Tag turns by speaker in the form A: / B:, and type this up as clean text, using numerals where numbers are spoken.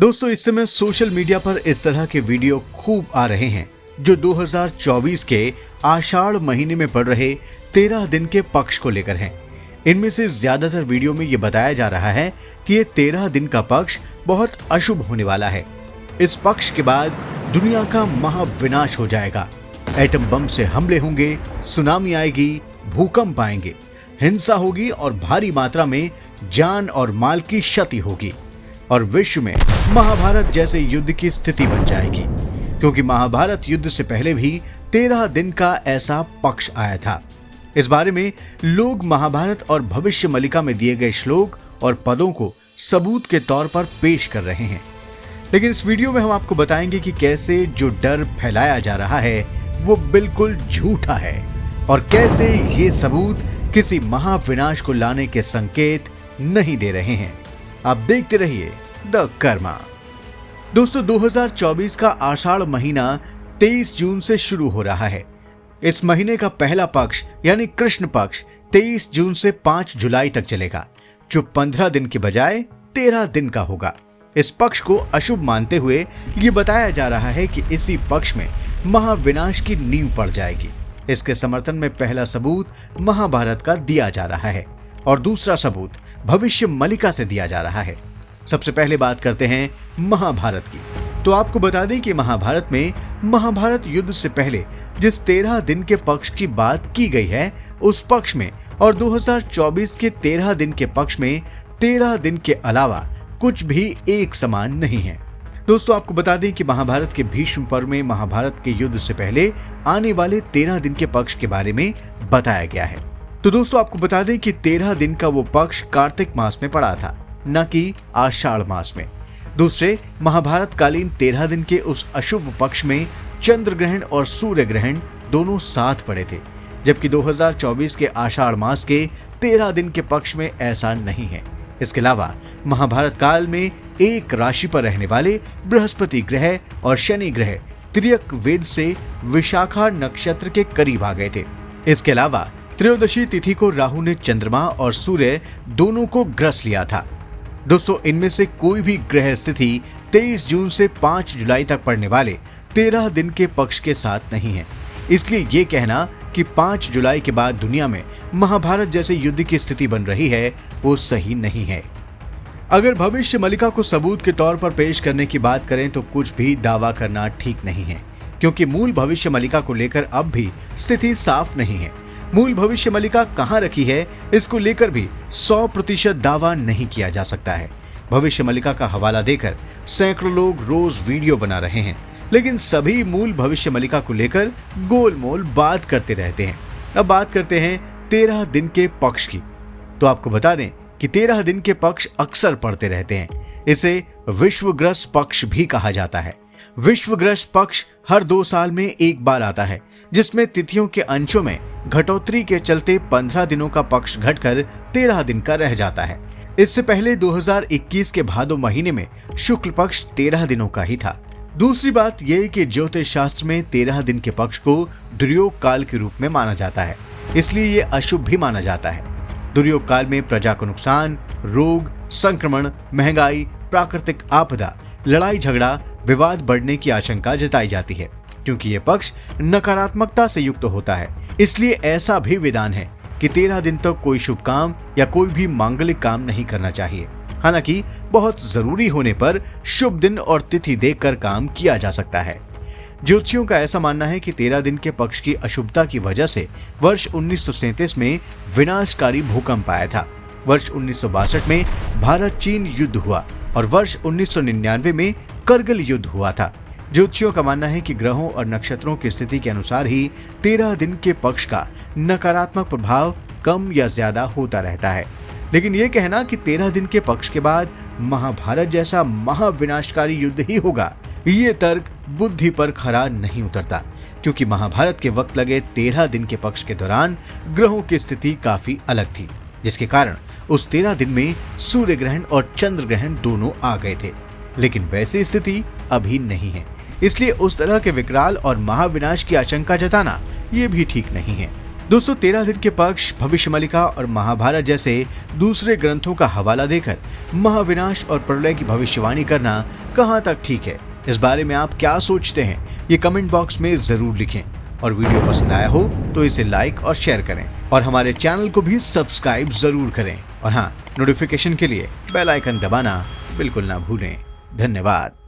A: दोस्तों, इस समय सोशल मीडिया पर इस तरह के वीडियो खूब आ रहे हैं जो 2024 के आषाढ़ महीने में पड़ रहे 13 दिन के पक्ष को लेकर हैं। इनमें से ज्यादातर वीडियो में ये बताया जा रहा है कि ये 13 दिन का पक्ष बहुत अशुभ होने वाला है। इस पक्ष के बाद दुनिया का महाविनाश हो जाएगा। एटम बम से हमले होंगे, सुनामी आएगी, भूकंप आएंगे, हिंसा होगी और भारी मात्रा में जान और माल की क्षति होगी और विश्व में महाभारत जैसे युद्ध की स्थिति बन जाएगी। क्योंकि महाभारत युद्ध से पहले भी 13 दिन का ऐसा पक्ष आया था। इस बारे में लोग महाभारत और भविष्य मलिका में दिए गए श्लोक और पदों को सबूत के तौर पर पेश कर रहे हैं। लेकिन इस वीडियो में हम आपको बताएंगे कि कैसे जो डर फैलाया जा रहा है वो बिल्कुल झूठा है और कैसे ये सबूत किसी महाविनाश को लाने के संकेत नहीं दे रहे हैं। आप देखते रहिए द कर्मा। दोस्तों, 2024 का आषाढ़ महीना 23 जून से शुरू हो रहा है। इस महीने का पहला पक्ष यानी कृष्ण पक्ष 23 जून से 5 जुलाई तक चलेगा, जो 15 दिन के बजाय 13 दिन का होगा। इस पक्ष को अशुभ मानते हुए ये बताया जा रहा है कि इसी पक्ष में महाविनाश की नींव पड़ जाएगी। इसके समर्थन में पहला सबूत महाभारत का दिया जा रहा है और दूसरा सबूत भविष्य मलिका से दिया जा रहा है। सबसे पहले बात करते हैं महाभारत की। तो आपको बता दें कि महाभारत में महाभारत युद्ध से पहले जिस 13 दिन के पक्ष की बात की गई है उस पक्ष में और 2024 के 13 दिन के पक्ष में 13 दिन के अलावा कुछ भी एक समान नहीं है। दोस्तों, आपको बता दें कि महाभारत के भीष्म पर्व में महाभारत के युद्ध से पहले आने वाले 13 दिन के पक्ष के बारे में बताया गया है। तो दोस्तों, आपको बता दें कि 13 दिन का वो पक्ष कार्तिक मास में पड़ा था, न कि आषाढ़ मास में। दूसरे महाभारत कालीन 13 दिन के उस अशुभ पक्ष में चंद्र ग्रहण और सूर्य ग्रहण दोनों साथ पड़े थे, जबकि 2024 के आषाढ़ मास के 13 दिन के पक्ष में ऐसा नहीं है। इसके अलावा महाभारत काल में एक राशि पर रहने वाले बृहस्पति ग्रह और शनि ग्रह त्रियक वेद से विशाखा नक्षत्र के करीब आ गए थे। इसके अलावा त्रयोदशी तिथि को राहु ने चंद्रमा और सूर्य दोनों को ग्रस लिया था। दोस्तों, इनमें से कोई भी ग्रह स्थिति 23 जून से 5 जुलाई तक पड़ने वाले 13 दिन के पक्ष के साथ नहीं है। इसलिए ये कहना कि 5 जुलाई के बाद दुनिया में महाभारत जैसे युद्ध की स्थिति बन रही है वो सही नहीं है। अगर भविष्य मलिका को सबूत के तौर पर पेश करने की बात करें तो कुछ भी दावा करना ठीक नहीं है, क्योंकि मूल भविष्य मलिका को लेकर अब भी स्थिति साफ नहीं है। मूल भविष्य मलिका कहां रखी है इसको लेकर भी 100% दावा नहीं किया जा सकता है। भविष्य मलिका का हवाला देकर सैकड़ों लोग रोज वीडियो बना रहे हैं, लेकिन सभी मूल भविष्य मलिका को लेकर गोलमोल बात करते रहते हैं। अब बात करते हैं 13 दिन के पक्ष की। तो आपको बता दें कि 13 दिन के पक्ष अक्सर पड़ते रहते हैं। इसे विश्वग्रस्त पक्ष भी कहा जाता है। विश्वग्रस्त पक्ष हर 2 साल में एक बार आता है, जिसमें तिथियों के अंशों में घटोतरी के चलते 15 दिनों का पक्ष घटकर 13 दिन का रह जाता है। इससे पहले 2021 के भादो महीने में शुक्ल पक्ष 13 दिनों का ही था। दूसरी बात यह कि ज्योतिष शास्त्र में 13 दिन के पक्ष को दुर्योग काल के रूप में माना जाता है, इसलिए ये अशुभ भी माना जाता है। दुर्योग काल में प्रजा को नुकसान, रोग, संक्रमण, महंगाई, प्राकृतिक आपदा, लड़ाई झगड़ा, विवाद बढ़ने की आशंका जताई जाती है, क्योंकि ये पक्ष नकारात्मकता से युक्त होता है। इसलिए ऐसा भी विधान है कि 13 दिन तक कोई शुभ काम या कोई भी मांगलिक काम नहीं करना चाहिए। हालांकि बहुत जरूरी होने पर शुभ दिन और तिथि देखकर काम किया जा सकता है। ज्योतिषियों का ऐसा मानना है कि 13 दिन के पक्ष की अशुभता की वजह से वर्ष 1937 में विनाशकारी भूकंप आया था। वर्ष 1962 में भारत चीन युद्ध हुआ और वर्ष 1999 में करगिल युद्ध हुआ था। ज्योतिषियों का मानना है कि ग्रहों और नक्षत्रों की स्थिति के अनुसार ही 13 दिन के पक्ष का नकारात्मक प्रभाव कम या ज्यादा होता रहता है। लेकिन यह कहना कि 13 दिन के पक्ष के बाद महाभारत जैसा महाविनाशकारी युद्ध ही होगा, ये तर्क बुद्धि पर खरा नहीं उतरता, क्योंकि महाभारत के वक्त लगे 13 दिन के पक्ष के दौरान ग्रहों की स्थिति काफी अलग थी, जिसके कारण उस 13 दिन में सूर्य ग्रहण और चंद्र ग्रहण दोनों आ गए थे। लेकिन वैसी स्थिति अभी नहीं है, इसलिए उस तरह के विकराल और महाविनाश की आशंका जताना ये भी ठीक नहीं है। दोस्तों 13 दिन के पक्ष, भविष्यमालिका और महाभारत जैसे दूसरे ग्रंथों का हवाला देकर महाविनाश और प्रलय की भविष्यवाणी करना कहां तक ठीक है? इस बारे में आप क्या सोचते हैं? ये कमेंट बॉक्स में जरूर लिखें और वीडियो पसंद आया हो तो इसे लाइक और शेयर करें और हमारे चैनल को भी सब्सक्राइब जरूर करें और हाँ, नोटिफिकेशन के लिए बेल आइकन दबाना बिल्कुल ना भूलें। धन्यवाद।